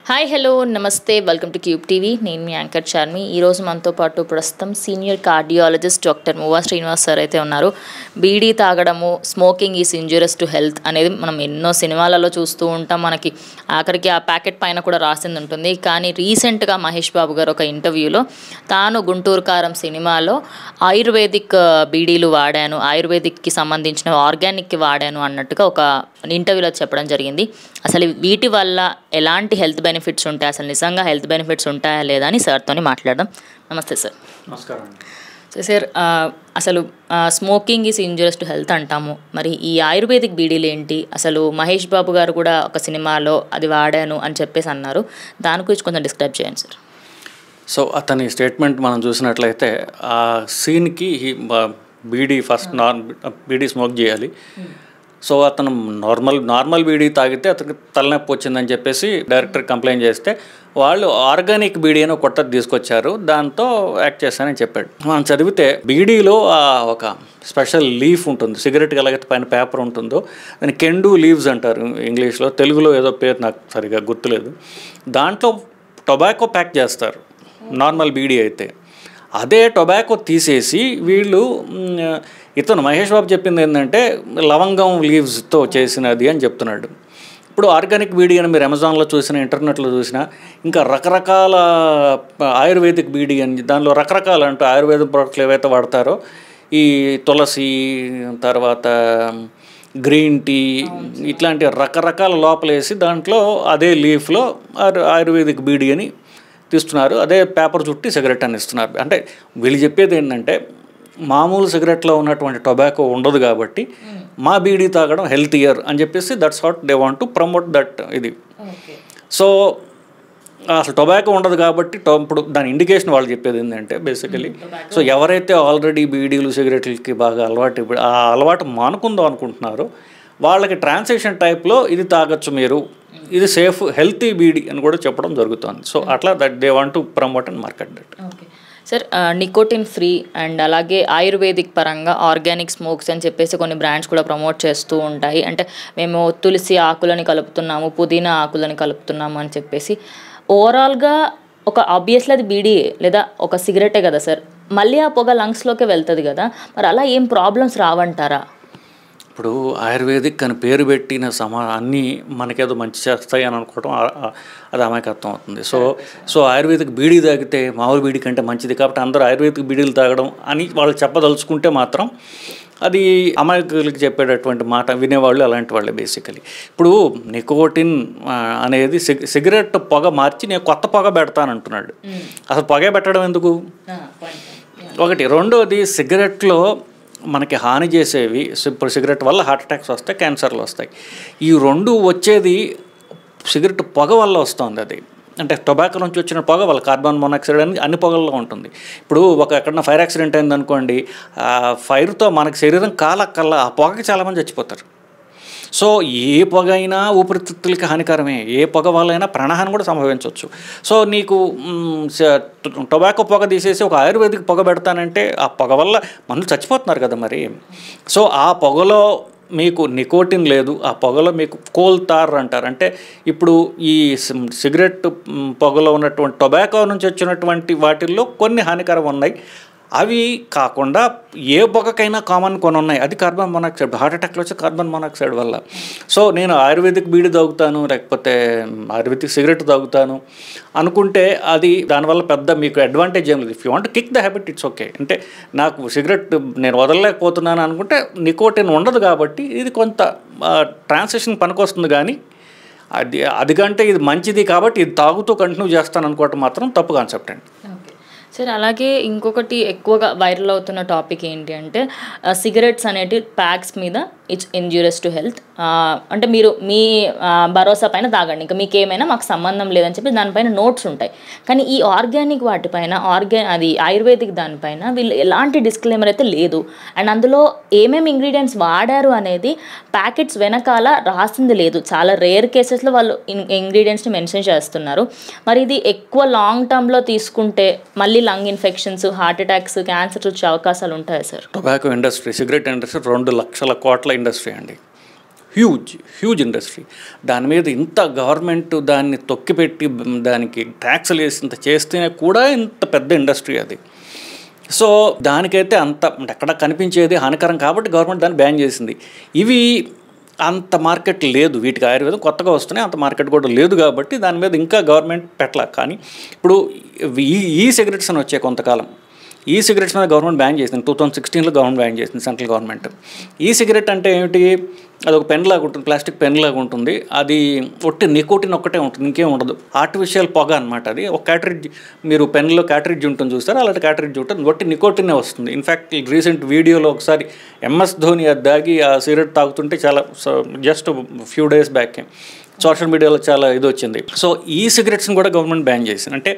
Hi hello నమస్తే welcome to cube TV. నేను మీ anchor Charmi. ఈరోజు మనతో పాటు ప్రస్తుతం సీనియర్ కార్డియాలజిస్ట్ డాక్టర్ మువ్వా శ్రీనివాస్ సార్ అయితే ఉన్నారు. బీడీ తాగడము, smoking is injurious to health అనేది మనం ఎన్నో సినిమాలలో చూస్తూ ఉంటాం. మనకి ఆఖరికి ఆ ప్యాకెట్ పైన కూడా రాసింది ఉంటుంది. కానీ రీసెంట్గా మహేష్ బాబు గారు ఒక ఇంటర్వ్యూలో తాను గుంటూరు కారం సినిమాలో ఆయుర్వేదిక్ బీడీలు వాడాను, ఆయుర్వేదిక్కి సంబంధించిన ఆర్గానిక్కి వాడాను అన్నట్టుగా ఒక ఇంటర్వ్యూలో చెప్పడం జరిగింది. అసలు వీటి వల్ల ఎలాంటి హెల్త్ బెనిఫిట్స్ ఉంటాయి, అసలు నిజంగా హెల్త్ బెనిఫిట్స్ ఉంటాయా లేదా అని సార్తో మాట్లాడదాం. నమస్తే సార్. నమస్కారం. సార్, అసలు smoking is injurious to health అంటాము. మరి ఈ ఆయుర్వేదిక్ బీడీలు ఏంటి? అసలు మహేష్ బాబు గారు కూడా ఒక సినిమాలో అది వాడాను అని చెప్పేసి అన్నారు. దాని గురించి కొంచెం డిస్క్రైబ్ చేయండి సార్. సో అతని స్టేట్మెంట్ మనం చూసినట్లయితే ఆ సీన్కి బీడీ ఫస్ట్ బీడీ స్మోక్ చేయాలి. సో అతను నార్మల్ బీడీ తాగితే అతనికి తలనొప్పి వచ్చిందని చెప్పేసి డైరెక్టర్ కంప్లైంట్ చేస్తే వాళ్ళు ఆర్గానిక్ బీడీ అని కొత్తది తీసుకొచ్చారు, దాంతో యాక్ట్ చేస్తానని చెప్పాడు. మనం చదివితే బీడీలో ఒక స్పెషల్ లీఫ్ ఉంటుంది, సిగరెట్కి ఎలాగైతే పైన పేపర్ ఉంటుందో దాన్ని కెండు లీవ్స్ అంటారు ఇంగ్లీష్లో, తెలుగులో ఏదో పేరు నాకు సరిగా గుర్తులేదు. దాంట్లో టొబాకో ప్యాక్ చేస్తారు నార్మల్ బీడీ అయితే. అదే టొబాకో తీసేసి వీళ్ళు ఇతను మహేష్ బాబు చెప్పింది ఏంటంటే లవంగం లీవ్స్తో చేసినది అని చెప్తున్నాడు. ఇప్పుడు ఆర్గానిక్ బీడీ అని మీరు అమెజాన్లో చూసినా, ఇంటర్నెట్లో చూసినా, ఇంకా రకరకాల ఆయుర్వేదిక్ బీడీ అని దానిలో రకరకాల అంటే ఆయుర్వేద ప్రోడక్ట్లు ఏవైతే వాడతారో ఈ తులసి, తర్వాత గ్రీన్ టీ, ఇట్లాంటి రకరకాల లోపలేసి దాంట్లో అదే లీఫ్లో ఆయుర్వేదిక్ బీడీ అని తీస్తున్నారు, అదే పేపర్ చుట్టి సిగరెట్ అని ఇస్తున్నారు. అంటే వీళ్ళు చెప్పేది ఏంటంటే మామూలు సిగరెట్లో ఉన్నటువంటి టొబాకో ఉండదు కాబట్టి మా బీడీ తాగడం హెల్తియర్ అని చెప్పేసి that's what they want to promote that ఇది. సో అసలు టొబాకో ఉండదు కాబట్టి ఇప్పుడు దాని ఇండికేషన్ వాళ్ళు చెప్పేది ఏంటంటే బేసికలీ సో ఎవరైతే ఆల్రెడీ బీడీలు సిగరెట్లకి బాగా ఆ అలవాటు మానుకుందాం అనుకుంటున్నారో వాళ్ళకి ట్రాన్సాక్షన్ టైప్లో ఇది తాగొచ్చు మీరు, ఇది సేఫ్ హెల్తీ బీడీ అని కూడా చెప్పడం జరుగుతుంది. సో అట్లా that they want to promote and market that. Sir, nicotine free and అలాగే ఆయుర్వేదిక్ పరంగా ఆర్గానిక్ స్మోక్స్ అని చెప్పేసి కొన్ని బ్రాండ్స్ కూడా ప్రమోట్ చేస్తూ ఉంటాయి. అంటే మేము తులసి ఆకులని కలుపుతున్నాము, పుదీనా ఆకులని కలుపుతున్నాము అని చెప్పేసి. ఓవరాల్గా ఒక ఆబ్వియస్లీ అది బీడీ లేదా ఒక సిగరెటే కదా సార్, మళ్ళీ ఆ పొగ లంగ్స్లోకి వెళ్తుంది కదా, మరి అలా ఏం ప్రాబ్లమ్స్ రావంటారా? ఇప్పుడు ఆయుర్వేదిక్ అని పేరు పెట్టిన అన్నీ మనకేదో మంచి చేస్తాయి అని అనుకోవడం అది అమాయకత్వం అవుతుంది. సో ఆయుర్వేదిక్ బీడీ తాగితే మామూలు బీడీ కంటే మంచిది కాబట్టి అందరూ ఆయుర్వేదిక్ బీడీలు తాగడం అని వాళ్ళు చెప్పదలుచుకుంటే మాత్రం అది అమాయకులకి చెప్పేటటువంటి మాట వినేవాళ్ళు అలాంటి వాళ్ళే బేసికలీ. ఇప్పుడు నికోటిన్ అనేది సిగరెట్ పొగ మార్చి నేను కొత్త పొగ పెడతానంటున్నాడు. అసలు పొగ పెట్టడం ఎందుకు? ఒకటి. రెండోది, సిగరెట్లో మనకి హాని చేసేవి, ఇప్పుడు సిగరెట్ వల్ల హార్ట్ అటాక్స్ వస్తాయి, క్యాన్సర్లు వస్తాయి. ఈ రెండు వచ్చేది సిగరెట్ పొగ వల్ల వస్తుంది. అది అంటే టొబాకో నుంచి వచ్చిన పొగ వల్ల కార్బన్ మోనాక్సైడ్ అని అన్ని పొగల్లో ఉంటుంది. ఇప్పుడు ఎక్కడన్నా ఫైర్ యాక్సిడెంట్ అయిందనుకోండి, ఫైర్తో మనకి శరీరం కాలకల్లా ఆ పొగకి చాలామంది చచ్చిపోతారు. సో ఏ పొగ అయినా ఊపిరితిత్తులకి హానికరమే, ఏ పొగ వల్ల అయినా ప్రాణహాని కూడా సంభవించవచ్చు. సో నీకు టొబాకో పొగ తీసేసి ఒక ఆయుర్వేదిక్ పొగ పెడతానంటే ఆ పొగ వల్ల మనుషులు చచ్చిపోతున్నారు కదా మరి. సో ఆ పొగలో మీకు నికోటిన్ లేదు, ఆ పొగలో మీకు కోల్ తార్ అంటారు. అంటే ఇప్పుడు ఈ సిగరెట్ పొగలో ఉన్నటువంటి టొబాకో నుంచి వచ్చినటువంటి వాటిల్లో కొన్ని హానికరం ఉన్నాయి. అవి కాకుండా ఏ పొగకైనా కామన్ కొన్ని ఉన్నాయి, అది కార్బన్ మోనాక్సైడ్. హార్ట్ అటాక్లో వచ్చే కార్బన్ మోనాక్సైడ్ వల్ల. సో నేను ఆయుర్వేదిక్ బీడీ తాగుతాను లేకపోతే ఆయుర్వేదిక్ సిగరెట్ తాగుతాను అనుకుంటే అది దానివల్ల పెద్ద మీకు అడ్వాంటేజ్ ఏం లేదు. If you want kick the habit it's okay. అంటే నాకు సిగరెట్ నేను వదలలేకపోతున్నాను అనుకుంటే నికోటిన్ ఉండదు కాబట్టి ఇది కొంత ట్రాన్సాక్షన్ పనికొస్తుంది. కానీ అది కంటే ఇది మంచిది కాబట్టి ఇది తాగుతూ కంటిన్యూ చేస్తాను అనుకోవటం మాత్రం తప్పు కాన్సెప్ట్ అండి. సార్, అలాగే ఇంకొకటి ఎక్కువగా వైరల్ అవుతున్న టాపిక్ ఏంటి అంటే సిగరెట్స్ అనేటి ప్యాక్స్ మీద ఇట్స్ ఇంజూరియస్ టు హెల్త్, అంటే మీరు మీ భరోసా పైన తాగండి, ఇంకా మీకు ఏమైనా మాకు సంబంధం లేదని చెప్పి దానిపైన నోట్స్ ఉంటాయి. కానీ ఈ ఆర్గానిక్ వాటిపైన అది ఆయుర్వేదిక్ దానిపైన వీళ్ళు ఎలాంటి డిస్క్లైమర్ అయితే లేదు. అండ్ అందులో ఏమేమి ఇంగ్రీడియంట్స్ వాడారు అనేది ప్యాకెట్స్ వెనకాల రాసింది లేదు. చాలా రేర్ కేసెస్లో వాళ్ళు ఇంగ్రీడియంట్స్ని మెన్షన్ చేస్తున్నారు. మరి ఇది ఎక్కువ లాంగ్ టర్మ్లో తీసుకుంటే మళ్ళీ lung infections, heart attacks, cancers వచ్చే అవకాశాలు ఉంటాయి sir? Tobacco industry, cigarette industry 2 లక్షల కోట్ల ఇండస్ట్రీ అండి. Huge industry. దాని మీద ఇంత గవర్నమెంట్ దాన్ని తొక్కిపెట్టి దానికి ట్యాక్స్లు వేసి ఇంత చేస్తేనే కూడా ఇంత పెద్ద ఇండస్ట్రీ అది. సో దానికైతే అంత ఎక్కడ కనిపించేది హానికరం కాబట్టి గవర్నమెంట్ దాన్ని బ్యాన్ చేసింది. ఇవి అంత మార్కెట్ లేదు, వీటికి ఆయుర్వేదం కొత్తగా వస్తున్నాయి, అంత మార్కెట్ కూడా లేదు కాబట్టి దాని మీద ఇంకా గవర్నమెంట్ పెట్టలే. కానీ ఇప్పుడు ఈ సిగరెట్స్ అని వచ్చాయి కొంతకాలం, ఈ సిగరెట్స్ మీద గవర్నమెంట్ బ్యాన్ చేసింది. 2016లో గవర్నమెంట్ బ్యాన్ చేసింది, సెంట్రల్ గవర్నమెంట్. ఈ సిగరెట్ అంటే ఏమిటి, అది ఒక పెన్ లాగా ఉంటుంది, ప్లాస్టిక్ పెన్ లాగా ఉంటుంది. అది ఒట్టి నికోటిన్ ఒక్కటే ఉంటుంది, ఇంకేం ఉండదు. ఆర్టిఫిషియల్ పొగ అనమాట. అది ఒక క్యాటరేజ్, మీరు పెన్లో క్యాటరేజ్ ఉంటుంది చూస్తారు, అలాంటి క్యాటరేజ్ ఉంటుంది, ఒట్టి నికోటినే వస్తుంది. ఇన్ఫ్యాక్ట్ రీసెంట్ వీడియోలో ఒకసారి MS ధోని అది దాగి ఆ సిగరెట్ తాగుతుంటే చాలా just few days back social మీడియాలో చాలా ఇది వచ్చింది. సో ఈ సిగరెట్స్ని కూడా గవర్నమెంట్ బ్యాన్ చేసింది. అంటే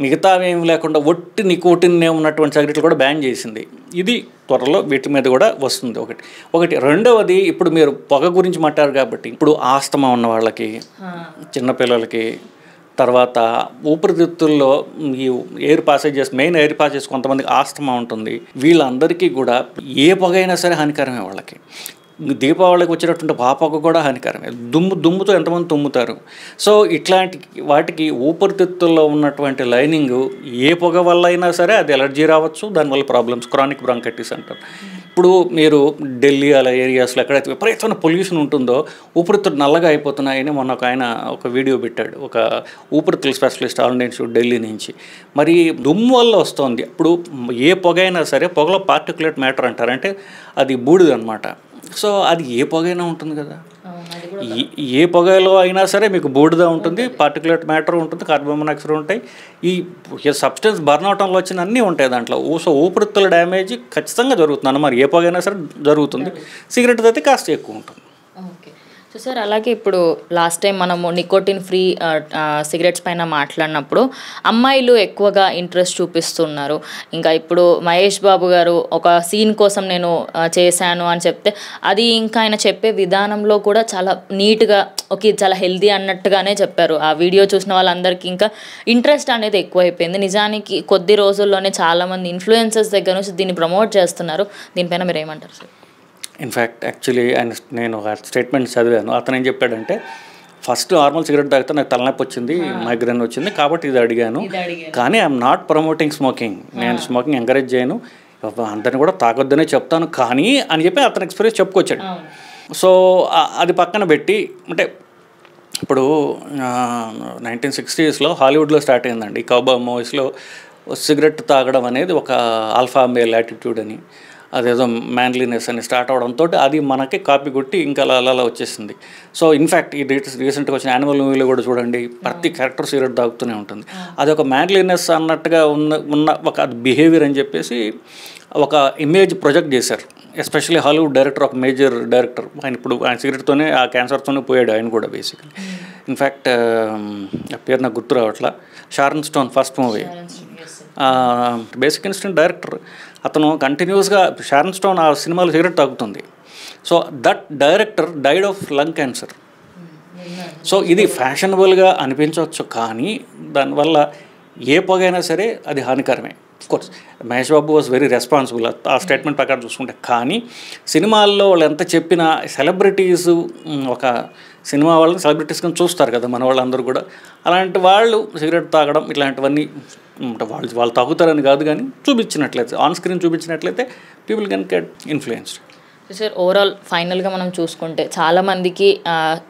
మిగతా ఏమి లేకుండా ఒట్టి నికోటిన్నే ఉన్నటువంటి సిగరెట్లు కూడా బ్యాన్ చేసింది. ఇది త్వరలో వీటి మీద కూడా వస్తుంది. ఒకటి రెండవది, ఇప్పుడు మీరు పొగ గురించి మాట్లాడారు కాబట్టి, ఇప్పుడు ఆస్తమా ఉన్న వాళ్ళకి, చిన్నపిల్లలకి, తర్వాత ఊపిరితిత్తుల్లో ఈ air passages, main air passages, కొంతమందికి ఆస్తమా ఉంటుంది. వీళ్ళందరికీ కూడా ఏ పొగ అయినా సరే హానికరమే వాళ్ళకి. దీపావళికి వచ్చినటువంటి పాపకు కూడా హానికరమే. దుమ్ముతో ఎంతమంది తుమ్ముతారు. సో ఇట్లాంటి వాటికి ఊపిరితిత్తుల్లో ఉన్నటువంటి లైనింగ్ ఏ పొగ వల్ల అయినా సరే అది ఎలర్జీ రావచ్చు, దానివల్ల ప్రాబ్లమ్స్, క్రానిక్ బ్రాంకైటిస్ అంటారు. ఇప్పుడు మీరు ఢిల్లీ అలా ఏరియాస్లో ఎక్కడైతే విపరీతమైన పొల్యూషన్ ఉంటుందో ఊపిరితిత్తులు నల్లగా అయిపోతున్నాయని మొన్న ఒక వీడియో పెట్టాడు, ఒక ఊపిరితిత్తుల specialist, all India institute Delhi నుంచి. మరి దుమ్ము వల్ల వస్తుంది. ఇప్పుడు ఏ పొగ అయినా సరే, పొగలో పార్టికులేట్ మ్యాటర్ అంటారు, అంటే అది బూడిద అనమాట. సో అది ఏ పొగైనా ఉంటుంది కదా, ఏ పొగలో అయినా సరే మీకు బూడిద ఉంటుంది, పార్టికులేట్ మ్యాటర్ ఉంటుంది, కార్బన్ మోనాక్సైడ్ ఉంటాయి, ఈ సబ్స్టెన్స్ బర్న్ అవటంలో వచ్చిన అన్నీ ఉంటాయి దాంట్లో. సో ఊపిరితిత్తుల డ్యామేజ్ ఖచ్చితంగా జరుగుతుంది. మరి ఏ పొగైనా సరే జరుగుతుంది. సిగరెట్ అయితే కాస్త ఎక్కువ ఉంటుంది. ఓకే. సో సార్, అలాగే ఇప్పుడు లాస్ట్ టైం మనము నికోటిన్ ఫ్రీ సిగరెట్స్ పైన మాట్లాడినప్పుడు అమ్మాయిలు ఎక్కువగా ఇంట్రెస్ట్ చూపిస్తున్నారు. ఇంకా ఇప్పుడు మహేష్ బాబు గారు ఒక సీన్ కోసం నేను చేశాను అని చెప్తే, అది ఇంకా ఆయన చెప్పే విధానంలో కూడా చాలా నీట్గా, ఓకే చాలా హెల్దీ అన్నట్టుగానే చెప్పారు. ఆ వీడియో చూసిన వాళ్ళందరికీ ఇంకా ఇంట్రెస్ట్ అనేది ఎక్కువైపోయింది. నిజానికి కొద్ది రోజుల్లోనే చాలామంది ఇన్ఫ్లుయెన్సర్స్ దగ్గర నుంచి దీన్ని ప్రమోట్ చేస్తున్నారు. దీనిపైన మీరు ఏమంటారు సార్? ఇన్ఫ్యాక్ట్ యాక్చువల్లీ నేను ఒక స్టేట్మెంట్ చదివాను. అతను ఏం చెప్పాడంటే, ఫస్ట్ నార్మల్ సిగరెట్ తాగితే నాకు తలనొప్పి వచ్చింది, మైగ్రేన్ వచ్చింది, కాబట్టి ఇది అడిగాను, కానీ ఐఎమ్ నాట్ ప్రమోటింగ్ స్మోకింగ్. నేను స్మోకింగ్ ఎంకరేజ్ చేయను, అందరిని కూడా తాగొద్దనే చెప్తాను కానీ అని చెప్పి అతను ఎక్స్పీరియన్స్ చెప్పుకొచ్చాడు. సో అది పక్కన పెట్టి, అంటే ఇప్పుడు 1960sలో హాలీవుడ్లో స్టార్ట్ అయిందండి కౌబాయ్ మూవీస్లో సిగరెట్ తాగడం అనేది ఒక ఆల్ఫా మేల్ యాటిట్యూడ్ అని, అదేదో మ్యాన్లీనెస్ అని స్టార్ట్ అవడంతో అది మనకి కాపీ కొట్టి ఇంకా అలా వచ్చేసింది. సో ఇన్ఫ్యాక్ట్ ఈ రీసెంట్గా వచ్చిన యానిమల్ మూవీలో కూడా చూడండి, ప్రతి క్యారెక్టర్ సిగరెట్ తాగుతూనే ఉంటుంది. అది ఒక మ్యాన్లీనెస్ అన్నట్టుగా ఉన్న ఒక అది బిహేవియర్ అని చెప్పేసి ఒక ఇమేజ్ ప్రొజెక్ట్ చేశారు. ఎస్పెషల్లీ హాలీవుడ్ డైరెక్టర్, ఒక మేజర్ డైరెక్టర్, ఆయన సిగరెట్తోనే ఆ క్యాన్సర్తోనే పోయాడు ఆయన కూడా బేసిక్లీ. ఇన్ఫ్యాక్ట్ ఆ పేరు నాకు గుర్తు రావట్లా, Sharon Stone first movie, Basic Instinct director. అతను కంటిన్యూస్గా, షారన్ స్టోన్ ఆ సినిమాలో సిగరెట్ తాగుతుంది. So that director died of lung cancer. So ఇది ఫ్యాషనబుల్గా అనిపించవచ్చు కానీ దానివల్ల ఏ పొగైనా సరే అది హానికరమే. Course Mahesh Babu was very responsible ఆ స్టేట్మెంట్ ప్రకారం చూసుకుంటే. కానీ సినిమాల్లో వాళ్ళు ఎంత చెప్పినా సెలబ్రిటీస్, ఒక సినిమా వాళ్ళని సెలబ్రిటీస్ కింద చూస్తారు కదా మన వాళ్ళందరూ కూడా, అలాంటి వాళ్ళు సిగరెట్ తాగడం ఇట్లాంటివన్నీ వాళ్ళు తాగుతారని కాదు కానీ చూపించినట్లయితే, ఆన్ స్క్రీన్ చూపించినట్లయితే people can get influenced. Sir, overall ఫైనల్గా మనం చూసుకుంటే చాలామందికి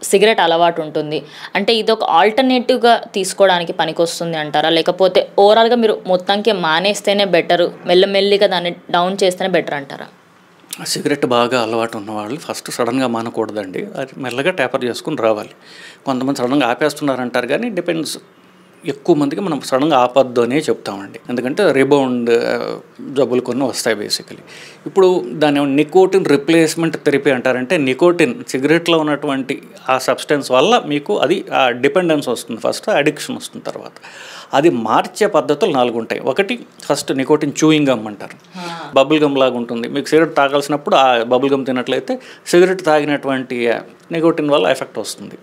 సిగరెట్ అలవాటు ఉంటుంది. అంటే ఇది ఒక ఆల్టర్నేటివ్గా తీసుకోవడానికి పనికొస్తుంది అంటారా, లేకపోతే ఓవరాల్గా మీరు మొత్తానికి మానేస్తేనే బెటరు, మెల్లమెల్లిగా దాన్ని డౌన్ చేస్తేనే బెటర్ అంటారా? సిగరెట్ బాగా అలవాటు ఉన్నవాళ్ళు ఫస్ట్ సడన్గా మానకూడదండి, అది మెల్లగా టేపర్ చేసుకుని రావాలి. కొంతమంది సడన్గా ఆపేస్తున్నారంటారు కానీ డిపెండ్స్. ఎక్కువ మందికి మనం సడన్గా ఆపద్దు అనే చెప్తామండి, ఎందుకంటే రిబౌండ్ జబ్బులు కొన్ని వస్తాయి బేసికలీ. ఇప్పుడు దాని నికోటిన్ రిప్లేస్మెంట్ థెరపీ అంటారంటే, నికోటిన్ సిగరెట్లో ఉన్నటువంటి ఆ సబ్స్టెన్స్ వల్ల మీకు అది ఆ డిపెండెన్స్ వస్తుంది, ఫస్ట్ అడిక్షన్ వస్తుంది. తర్వాత అది మార్చే పద్ధతులు 4 ఉంటాయి. ఒకటి, ఫస్ట్ నికోటిన్ చూయింగ్ గమ్ అంటారు, బబుల్ గమ్ లాగా ఉంటుంది. మీకు సిగరెట్ తాగాల్సినప్పుడు ఆ బబుల్ గమ్ తిన్నట్లయితే సిగరెట్ తాగినటువంటి నికోటిన్ వల్ల ఎఫెక్ట్ వస్తుంది.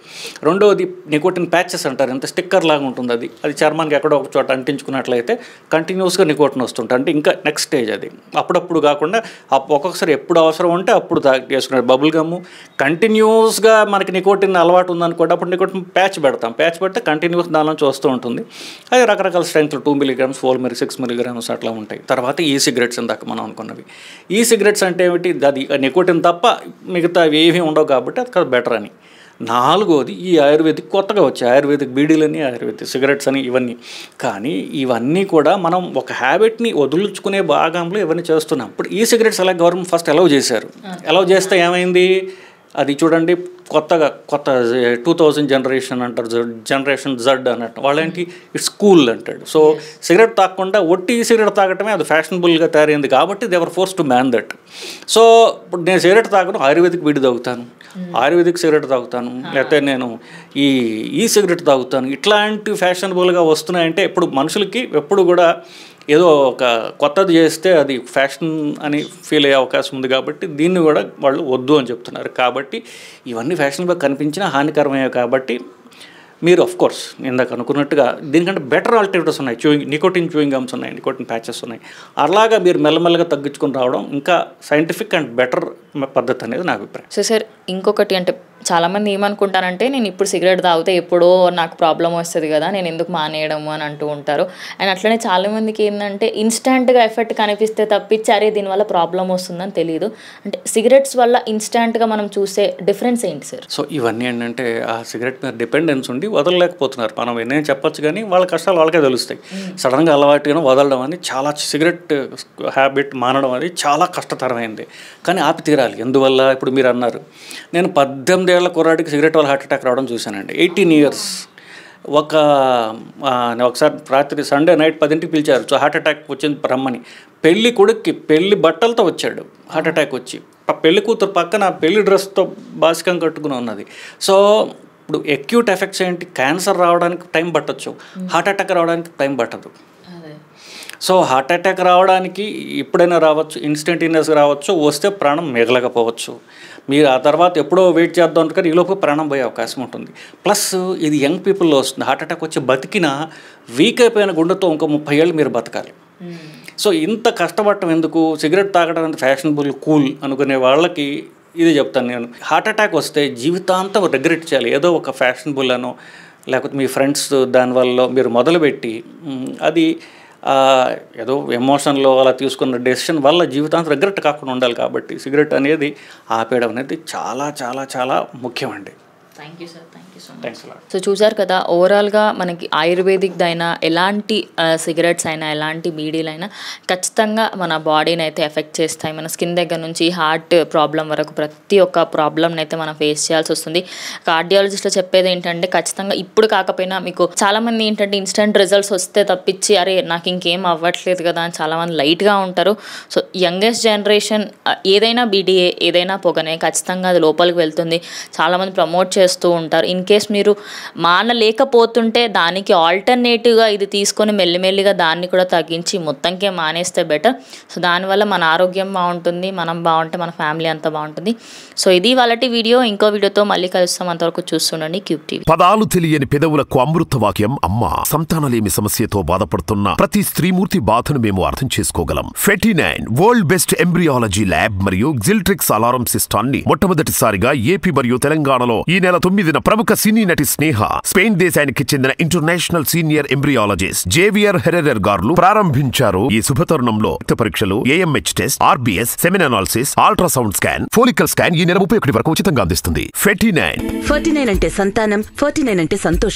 రెండవది నికోటిన్ ప్యాచెస్ అంటారు, ఎంత స్టిక్కర్ లాగా ఉంటుంది అది, అది చర్మానికి ఎక్కడో ఒక చోట అంటించుకున్నట్లయితే కంటిన్యూస్గా నికోటిన్ వస్తుంటుంది. అంటే ఇంకా నెక్స్ట్ స్టేజ్ అది. అప్పుడప్పుడు కాకుండా ఒక్కొక్కసారి ఎప్పుడు అవసరం ఉంటే అప్పుడు చేసుకునే బబుల్ గమ్ కంటిన్యూస్గా మనకి నికోటిన్ అలవాటు ఉందనుకోండి, అప్పుడు నికోటిన్ ప్యాచ్ పెడతాం. ప్యాచ్ పెడితే కంటిన్యూస్ దానిలోంచి వస్తూ ఉంటుంది. అది రకరకాల స్ట్రెంగ్త్ 2 mg 4 mg 6 mg అట్లా ఉంటాయి. తర్వాత ఈ సిగరెట్స్ ఇందాక మనం అనుకున్నవి. ఈ సిగరెట్స్ అంటే ఏమిటి, అది నికోటిన్ తప్ప మిగతా ఏమీ ఉండవు కాబట్టి అది బెటర్ అని. 4వది ఈ ఆయుర్వేదిక్ కొత్తగా వచ్చాయి, ఆయుర్వేదిక్ బీడీలని, ఆయుర్వేదిక్ సిగరెట్స్ అని ఇవన్నీ. కానీ ఇవన్నీ కూడా మనం ఒక హ్యాబిట్ని వదులుచుకునే భాగంలో ఇవన్నీ చేస్తున్నాం. ఇప్పుడు ఈ సిగరెట్స్ ఎలా గవర్నమెంట్ ఫస్ట్ అలౌ చేశారు. అలౌ చేస్తే ఏమైంది, అది చూడండి కొత్త 2000 జనరేషన్ అంటారు, జనరేషన్ జడ్ అన్నట్టు. వాళ్ళేంటి ఇట్స్ కూల్ అంటాడు. సో సిగరెట్ తాగకుండా ఒట్టి సిగరెట్ తాగటమే అది ఫ్యాషనబుల్గా తయారైంది కాబట్టి they are force to man that. So ఇప్పుడు నేను సిగరెట్ తాగను, ఆయుర్వేదిక్ బీడి తాగుతాను, ఆయుర్వేదిక్ సిగరెట్ తాగుతాను, లేకపోతే నేను ఈ సిగరెట్ తాగుతాను. ఇట్లాంటి ఫ్యాషనబుల్గా వస్తున్నాయంటే ఇప్పుడు మనుషులకి ఎప్పుడు కూడా ఏదో ఒక కొత్తది చేస్తే అది ఫ్యాషన్ అని ఫీల్ అయ్యే అవకాశం ఉంది కాబట్టి దీన్ని కూడా వాళ్ళు వద్దు అని చెప్తున్నారు. కాబట్టి ఇవన్నీ ఫ్యాషన్గా కనిపించినా హానికరమయ్యాయి. కాబట్టి మీరు ఆఫ్ కోర్స్ ఇందాక అనుకున్నట్టుగా దీనికంటే బెటర్ ఆల్టర్నేటివ్స్ ఉన్నాయి. నికోటిన్ చూయింగ్ గమ్స్ ఉన్నాయి, నికోటిన్ ప్యాచెస్ ఉన్నాయి. అలాగా మీరు మెల్లమెల్లగా తగ్గించుకొని రావడం ఇంకా సైంటిఫిక్ అండ్ బెటర్ పద్ధతి అనేది నా అభిప్రాయం. సో సార్ ఇంకొకటి అంటే చాలామంది ఏమనుకుంటారంటే నేను ఇప్పుడు సిగరెట్ తాగితే ఎప్పుడో నాకు ప్రాబ్లం వస్తుంది కదా, నేను ఎందుకు మానేయడము అని అంటూ ఉంటారు. అండ్ అట్లనే చాలామందికి ఏంటంటే ఇన్స్టాంట్గా ఎఫెక్ట్ కనిపిస్తే తప్పించి అరే దీనివల్ల ప్రాబ్లం వస్తుందని తెలియదు. అంటే సిగరెట్స్ వల్ల ఇన్స్టాంట్గా మనం చూసే డిఫరెన్స్ ఏంటి సార్? సో ఇవన్నీ ఏంటంటే ఆ సిగరెట్ మీద డిపెండెన్స్ ఉండి వదలలేకపోతున్నారు. మనం ఎన్నేం చెప్పొచ్చు కానీ వాళ్ళ కష్టాలు వాళ్ళకే తెలుస్తాయి. సడన్గా అలవాటుగా వదలడం అని చాలా సిగరెట్ హ్యాబిట్ మానడం అది చాలా కష్టతరమైంది. కానీ ఆపి తీరాలి. ఎందువల్ల ఇప్పుడు మీరు అన్నారు, నేను 18 ఏళ్ల కుర్రాడికి సిగరెట్ వల్ల హార్ట్ అటాక్ రావడం చూశానండి. 18 years. ఒకసారి రాత్రి సండే నైట్ 10ంటికి పిలిచారు. సో హార్ట్ అటాక్ వచ్చింది రమ్మని. పెళ్లి కొడుక్కి పెళ్లి బట్టలతో వచ్చాడు, హార్ట్ అటాక్ వచ్చి. పెళ్లి కూతురు పక్కన పెళ్లి డ్రెస్తో బాసికం కట్టుకుని ఉన్నది. సో ఇప్పుడు అక్యూట్ ఎఫెక్ట్స్ ఏంటి, క్యాన్సర్ రావడానికి టైం పట్టచ్చు, హార్ట్ అటాక్ రావడానికి టైం పట్టదు. సో హార్ట్ అటాక్ రావడానికి ఎప్పుడైనా రావచ్చు, ఇన్స్టంటేనియస్గా రావచ్చు, వస్తే ప్రాణం మిగలకపోవచ్చు. మీరు ఆ తర్వాత ఎప్పుడో వెయిట్ చేద్దాం అంటే ఈ లోపు ప్రాణం పోయే అవకాశం ఉంటుంది. ప్లస్ ఇది యంగ్ పీపుల్లో వస్తుంది. హార్ట్ అటాక్ వచ్చి బతికినా వీక్ అయిపోయిన గుండెతో ఇంకో 30 ఏళ్ళు మీరు బతకాలి. సో ఇంత కష్టపడటం ఎందుకు? సిగరెట్ తాగడం అంటే ఫ్యాషనబుల్ కూల్ అనుకునే వాళ్ళకి ఇది చెప్తాను నేను. హార్ట్ అటాక్ వస్తే జీవితాంతం రిగ్రెట్ చేయాలి. ఏదో ఒక ఫ్యాషనబుల్ అనో లేకపోతే మీ ఫ్రెండ్స్ దానివల్ల మీరు మొదలుపెట్టి అది ఏదో ఎమోషన్లో అలా తీసుకున్న డెసిషన్ వల్ల జీవితాంతం రిగ్రెట్ కాకుండా ఉండాలి. కాబట్టి సిగరెట్ అనేది ఆపేయడం అనేది చాలా చాలా చాలా ముఖ్యమండి. Thank you sir, thank you so much. Thanks a lot. So చూసారు కదా, ఓవరాల్గా మనకి ఆయుర్వేదిక్ అయినా ఎలాంటి సిగరెట్స్ అయినా ఎలాంటి బీడీలైనా ఖచ్చితంగా మన బాడీని అయితే ఎఫెక్ట్ చేస్తాయి. మన స్కిన్ దగ్గర నుంచి హార్ట్ ప్రాబ్లం వరకు ప్రతి ఒక్క ప్రాబ్లమ్ని అయితే మనం ఫేస్ చేయాల్సి వస్తుంది. కార్డియాలజిస్ట్లో చెప్పేది ఏంటంటే ఖచ్చితంగా ఇప్పుడు కాకపోయినా మీకు చాలామంది ఏంటంటే ఇన్స్టెంట్ రిజల్ట్స్ వస్తే తప్పించి అరే నాకు ఇంకేం అవ్వట్లేదు కదా అని చాలామంది లైట్గా ఉంటారు. సో యంగెస్ట్ జనరేషన్ ఏదైనా బీడీఏ ఏదైనా పొగనే ఖచ్చితంగా అది లోపలికి వెళ్తుంది. చాలామంది ప్రమోట్ చేస్తూ ఉంటారు. ఇన్ కేస్ మీరు మానలేకపోతుంటే దానికి ఆల్టర్నేటివ్గా ఇది తీసుకొని మెల్లిమెల్లిగా దాన్ని కూడా తగ్గించి మొత్తంకే మానేస్తే బెటర్. సో దానివల్ల మన ఆరోగ్యం బాగుంటుంది, మనం బాగుంటే మన ఫ్యామిలీ అంతా బాగుంటుంది. సో ఇది వాళ్ళటి వీడియో. ఇంకో వీడియోతో మళ్ళీ కలుస్తాం. అంతవరకు చూస్తుండండి క్యూబ్ టీవీ. పదాలు తెలియని పెదవులకు అమృత వాక్యం అమ్మ. సంతానలేమి సమస్యతో బాధపడుతున్న ప్రతి స్త్రీమూర్తి బాధను మేము అర్థం చేసుకోగలం. ఫెటినైన్ వరల్డ్ బెస్ట్ ఎంబ్రియాలజీ ల్యాబ్ మరియు జిల్ట్రిక్స్ అలారం సిస్టాన్ని మొట్టమొదటిసారిగా ఏపీ మరియు తెలంగాణలో ఈ నెల 9న ప్రముఖ సినీ నటి స్నేహ, స్పెయిన్ దేశానికి చెందిన international senior embryologist Javier Herrera గారు ప్రారంభించారు. ఈ శుభతరుణంలో రక్త పరీక్షలు, AMH test, RBS, సెమిన్ analysis, ultrasound scan, follicle scan ఈ నెల 31 వరకు ఉచితంగా అందిస్తుంది. 49 49 అంటే సంతానం, 49 అంటే సంతోషం.